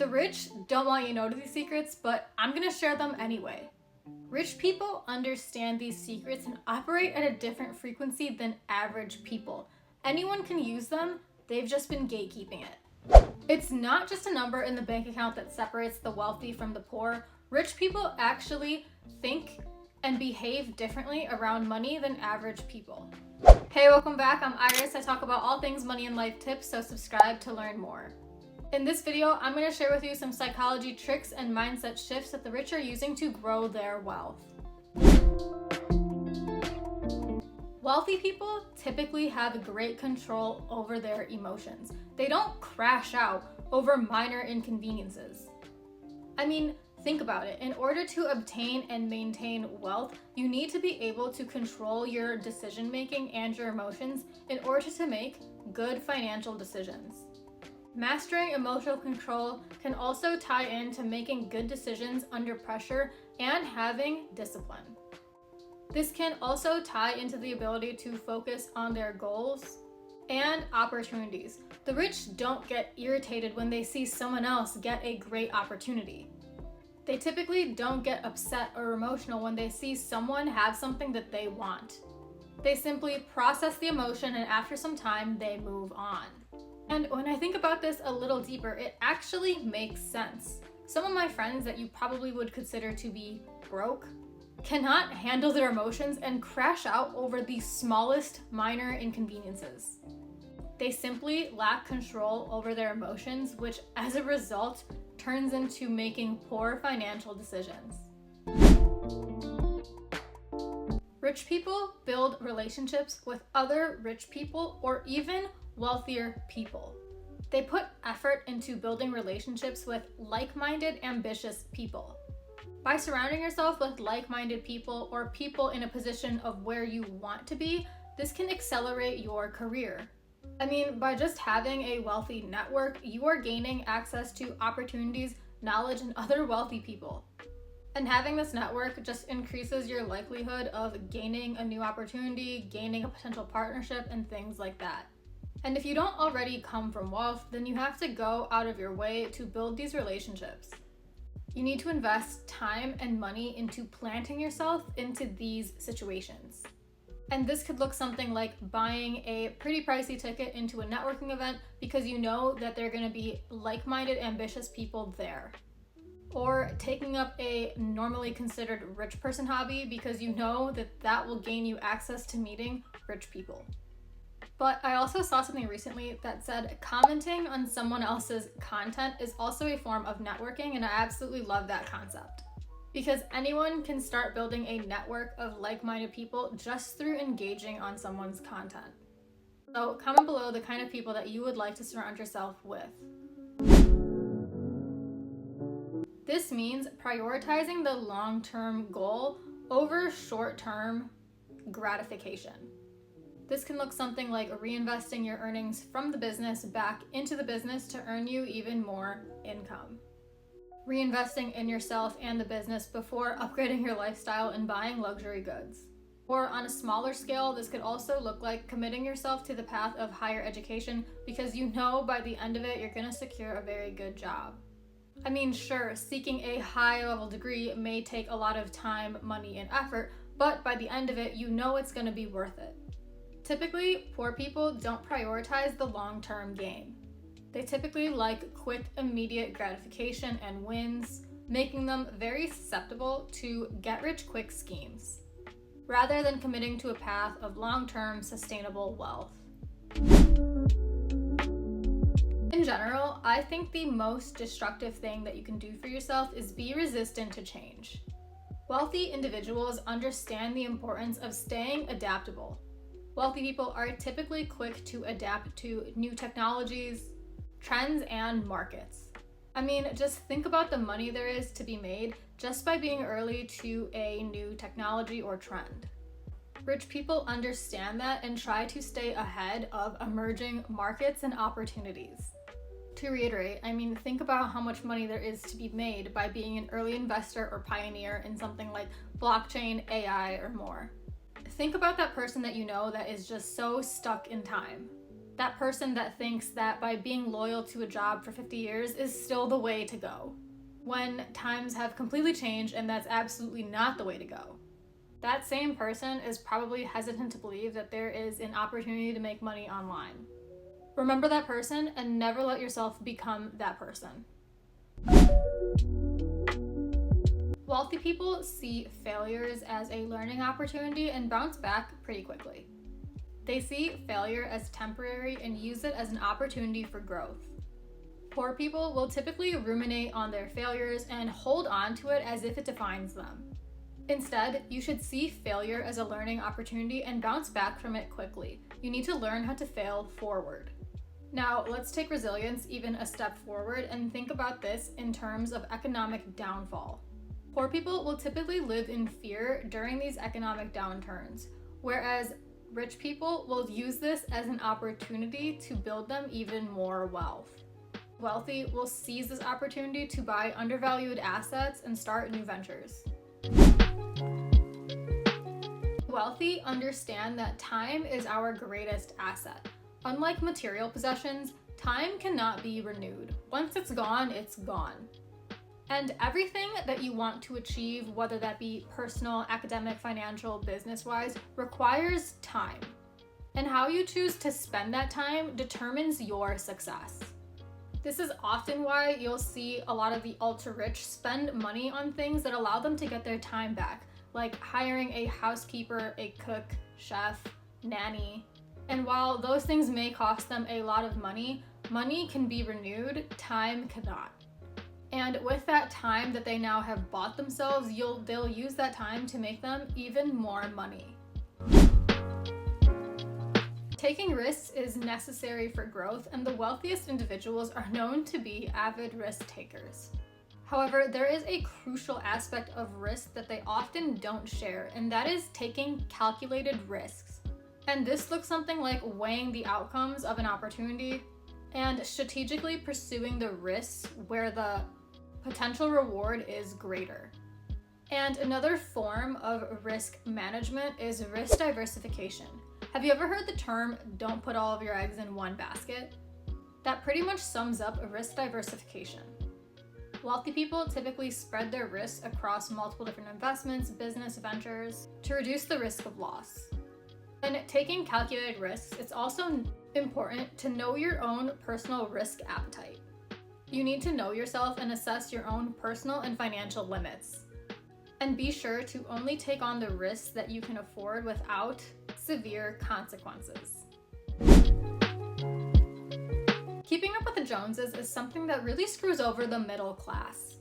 The rich don't want you to know these secrets, but I'm gonna share them anyway. Rich people understand these secrets and operate at a different frequency than average people. Anyone can use them, they've just been gatekeeping it. It's not just a number in the bank account that separates the wealthy from the poor. Rich people actually think and behave differently around money than average people. Hey, welcome back. I'm Iris. I talk about all things money and life tips, so subscribe to learn more. In this video, I'm going to share with you some psychology tricks and mindset shifts that the rich are using to grow their wealth. Wealthy people typically have great control over their emotions. They don't crash out over minor inconveniences. I mean, think about it. In order to obtain and maintain wealth, you need to be able to control your decision making and your emotions in order to make good financial decisions. Mastering emotional control can also tie into making good decisions under pressure and having discipline. This can also tie into the ability to focus on their goals and opportunities. The rich don't get irritated when they see someone else get a great opportunity. They typically don't get upset or emotional when they see someone have something that they want. They simply process the emotion, and after some time, they move on. And when I think about this a little deeper, it actually makes sense. Some of my friends that you probably would consider to be broke cannot handle their emotions and crash out over the smallest minor inconveniences. They simply lack control over their emotions, which as a result turns into making poor financial decisions. Rich people build relationships with other rich people or even wealthier people. They put effort into building relationships with like-minded, ambitious people. By surrounding yourself with like-minded people or people in a position of where you want to be, this can accelerate your career. I mean, by just having a wealthy network, you are gaining access to opportunities, knowledge, and other wealthy people. And having this network just increases your likelihood of gaining a new opportunity, gaining a potential partnership, and things like that. And if you don't already come from wealth, then you have to go out of your way to build these relationships. You need to invest time and money into planting yourself into these situations. And this could look something like buying a pretty pricey ticket into a networking event because you know that there are going to be like-minded, ambitious people there. Or taking up a normally considered rich person hobby because you know that that will gain you access to meeting rich people. But I also saw something recently that said commenting on someone else's content is also a form of networking, and I absolutely love that concept. Because anyone can start building a network of like-minded people just through engaging on someone's content. So comment below the kind of people that you would like to surround yourself with. This means prioritizing the long-term goal over short-term gratification. This can look something like reinvesting your earnings from the business back into the business to earn you even more income. Reinvesting in yourself and the business before upgrading your lifestyle and buying luxury goods. Or on a smaller scale, this could also look like committing yourself to the path of higher education because you know by the end of it, you're going to secure a very good job. I mean, sure, seeking a high-level degree may take a lot of time, money, and effort, but by the end of it, you know it's going to be worth it. Typically, poor people don't prioritize the long-term game. They typically like quick, immediate gratification and wins, making them very susceptible to get-rich-quick schemes, rather than committing to a path of long-term sustainable wealth. In general, I think the most destructive thing that you can do for yourself is be resistant to change. Wealthy individuals understand the importance of staying adaptable. Wealthy people are typically quick to adapt to new technologies, trends, and markets. I mean, just think about the money there is to be made just by being early to a new technology or trend. Rich people understand that and try to stay ahead of emerging markets and opportunities. To reiterate, I mean, think about how much money there is to be made by being an early investor or pioneer in something like blockchain, AI, or more. Think about that person that you know that is just so stuck in time. That person that thinks that by being loyal to a job for 50 years is still the way to go, when times have completely changed and that's absolutely not the way to go. That same person is probably hesitant to believe that there is an opportunity to make money online. Remember that person and never let yourself become that person. Wealthy people see failures as a learning opportunity and bounce back pretty quickly. They see failure as temporary and use it as an opportunity for growth. Poor people will typically ruminate on their failures and hold on to it as if it defines them. Instead, you should see failure as a learning opportunity and bounce back from it quickly. You need to learn how to fail forward. Now, let's take resilience even a step forward and think about this in terms of economic downfall. Poor people will typically live in fear during these economic downturns, whereas rich people will use this as an opportunity to build them even more wealth. Wealthy will seize this opportunity to buy undervalued assets and start new ventures. Wealthy understand that time is our greatest asset. Unlike material possessions, time cannot be renewed. Once it's gone, it's gone. And everything that you want to achieve, whether that be personal, academic, financial, business-wise, requires time. And how you choose to spend that time determines your success. This is often why you'll see a lot of the ultra-rich spend money on things that allow them to get their time back, like hiring a housekeeper, a cook, chef, nanny. And while those things may cost them a lot of money, money can be renewed, time cannot. And with that time that they now have bought themselves, they'll use that time to make them even more money. Taking risks is necessary for growth, and the wealthiest individuals are known to be avid risk takers. However, there is a crucial aspect of risk that they often don't share, and that is taking calculated risks. And this looks something like weighing the outcomes of an opportunity and strategically pursuing the risks where the potential reward is greater. And another form of risk management is risk diversification. Have you ever heard the term, don't put all of your eggs in one basket? That pretty much sums up risk diversification. Wealthy people typically spread their risks across multiple different investments, business ventures, to reduce the risk of loss. When taking calculated risks, it's also important to know your own personal risk appetite. You need to know yourself and assess your own personal and financial limits. And be sure to only take on the risks that you can afford without severe consequences. Keeping up with the Joneses is something that really screws over the middle class.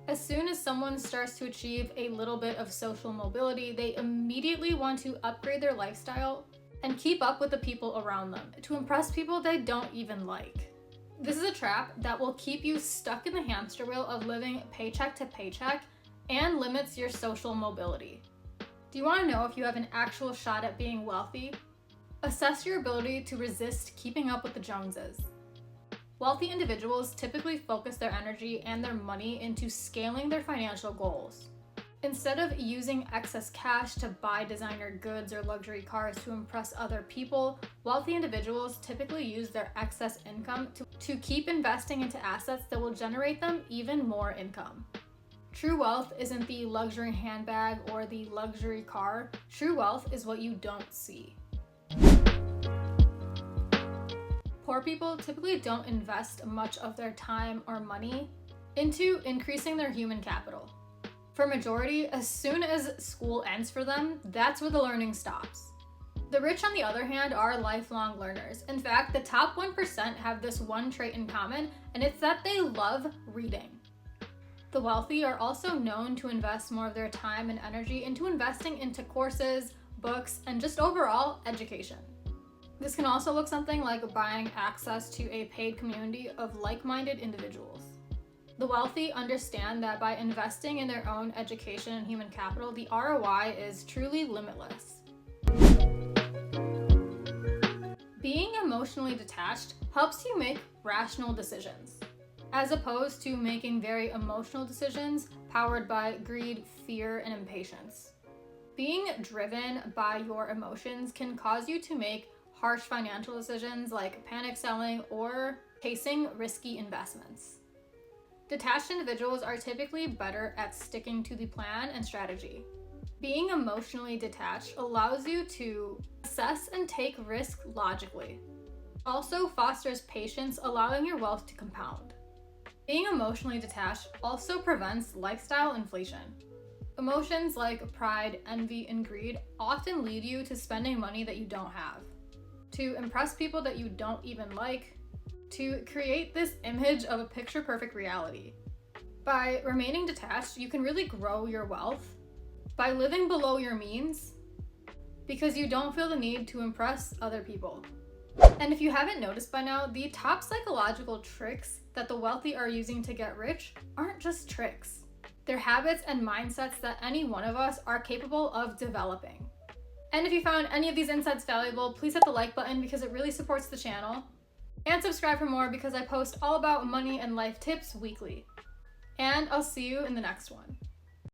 As soon as someone starts to achieve a little bit of social mobility, they immediately want to upgrade their lifestyle and keep up with the people around them to impress people they don't even like. This is a trap that will keep you stuck in the hamster wheel of living paycheck to paycheck and limits your social mobility. Do you want to know if you have an actual shot at being wealthy? Assess your ability to resist keeping up with the Joneses. Wealthy individuals typically focus their energy and their money into scaling their financial goals. Instead of using excess cash to buy designer goods or luxury cars to impress other people, wealthy individuals typically use their excess income to keep investing into assets that will generate them even more income. True wealth isn't the luxury handbag or the luxury car. True wealth is what you don't see. Poor people typically don't invest much of their time or money into increasing their human capital. For majority, as soon as school ends for them, that's where the learning stops. The rich, on the other hand, are lifelong learners. In fact, the top 1% have this one trait in common, and it's that they love reading. The wealthy are also known to invest more of their time and energy into investing into courses, books, and just overall education. This can also look something like buying access to a paid community of like-minded individuals. The wealthy understand that by investing in their own education and human capital, the ROI is truly limitless. Being emotionally detached helps you make rational decisions, as opposed to making very emotional decisions powered by greed, fear, and impatience. Being driven by your emotions can cause you to make harsh financial decisions like panic selling or chasing risky investments. Detached individuals are typically better at sticking to the plan and strategy. Being emotionally detached allows you to assess and take risk logically. Also fosters patience, allowing your wealth to compound. Being emotionally detached also prevents lifestyle inflation. Emotions like pride, envy, and greed often lead you to spending money that you don't have, to impress people that you don't even like, to create this image of a picture-perfect reality. By remaining detached, you can really grow your wealth by living below your means because you don't feel the need to impress other people. And if you haven't noticed by now, the top psychological tricks that the wealthy are using to get rich aren't just tricks. They're habits and mindsets that any one of us are capable of developing. And if you found any of these insights valuable, please hit the like button because it really supports the channel. And subscribe for more because I post all about money and life tips weekly. And I'll see you in the next one.